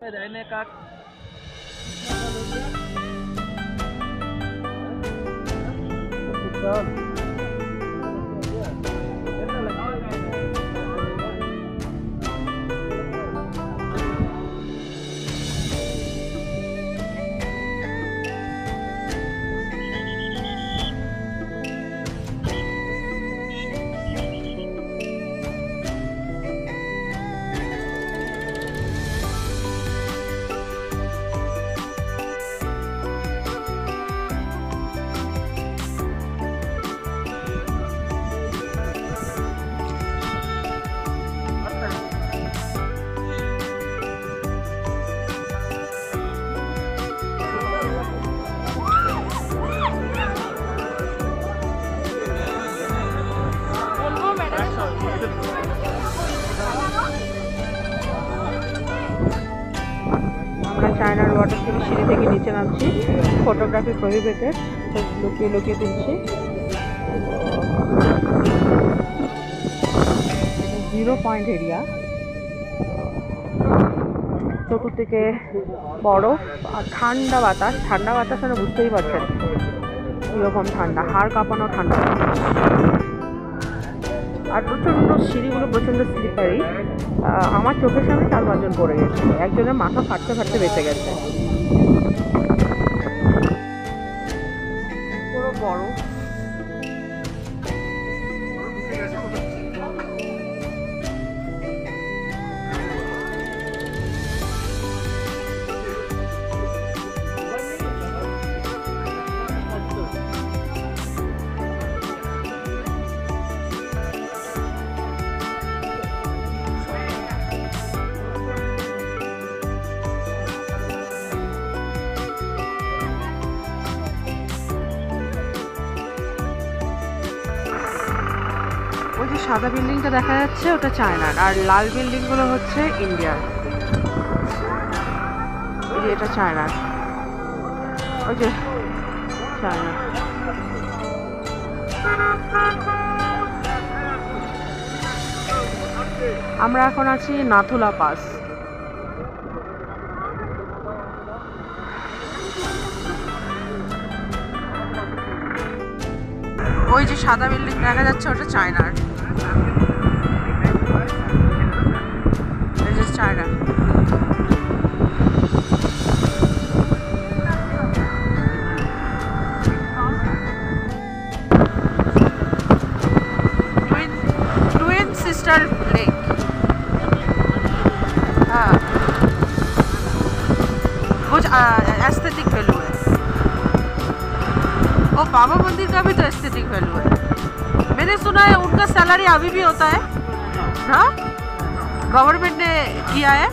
रहने का চায়নার ওয়াটার থেকে সিঁড়ি থেকে নিচে নামছি। ফটোগ্রাফি প্রহিবিটেড, লুকিয়ে লুকিয়ে তুলছি। 0 পয়েন্ট এরিয়া, চতুর্দিকে বরফ আর ঠান্ডা বাতাস। ঠান্ডা বাতাস মানে বুঝতেই পারছেন কীরকম ঠান্ডা, হাড় কাঁপানো ঠান্ডা। আর প্রচণ্ড সিঁড়িগুলো প্রচণ্ড স্লিপারি। আমার চোখের সামনে 4-5 জন পড়ে গেছে, একজনের মাথা ফাটতে ফাটতে বেঁচে গেছে। পুরো বরফ। ওই যে সাদা বিল্ডিংটা দেখা যাচ্ছে ওটা চায়নার, আর লাল বিল্ডিংগুলো হচ্ছে ইন্ডিয়ার। ওই যে এটা চায়নার, ওই যে চায়না। আমরা এখন আছি নাথুলা পাস। ওই যে সাদা বিল্ডিং দেখা যাচ্ছে ওটা চায়নার, চায়না। Twin sister lake. हाँ, कुछ एस्थेटिक वैल्यू है। और बाबा मंदिर का भी तो एस्थेटिक वैल्यू है। मैंने सुना है उनका सैलरी अभी भी होता है। हाँ, गवर्नमेंट ने किया है।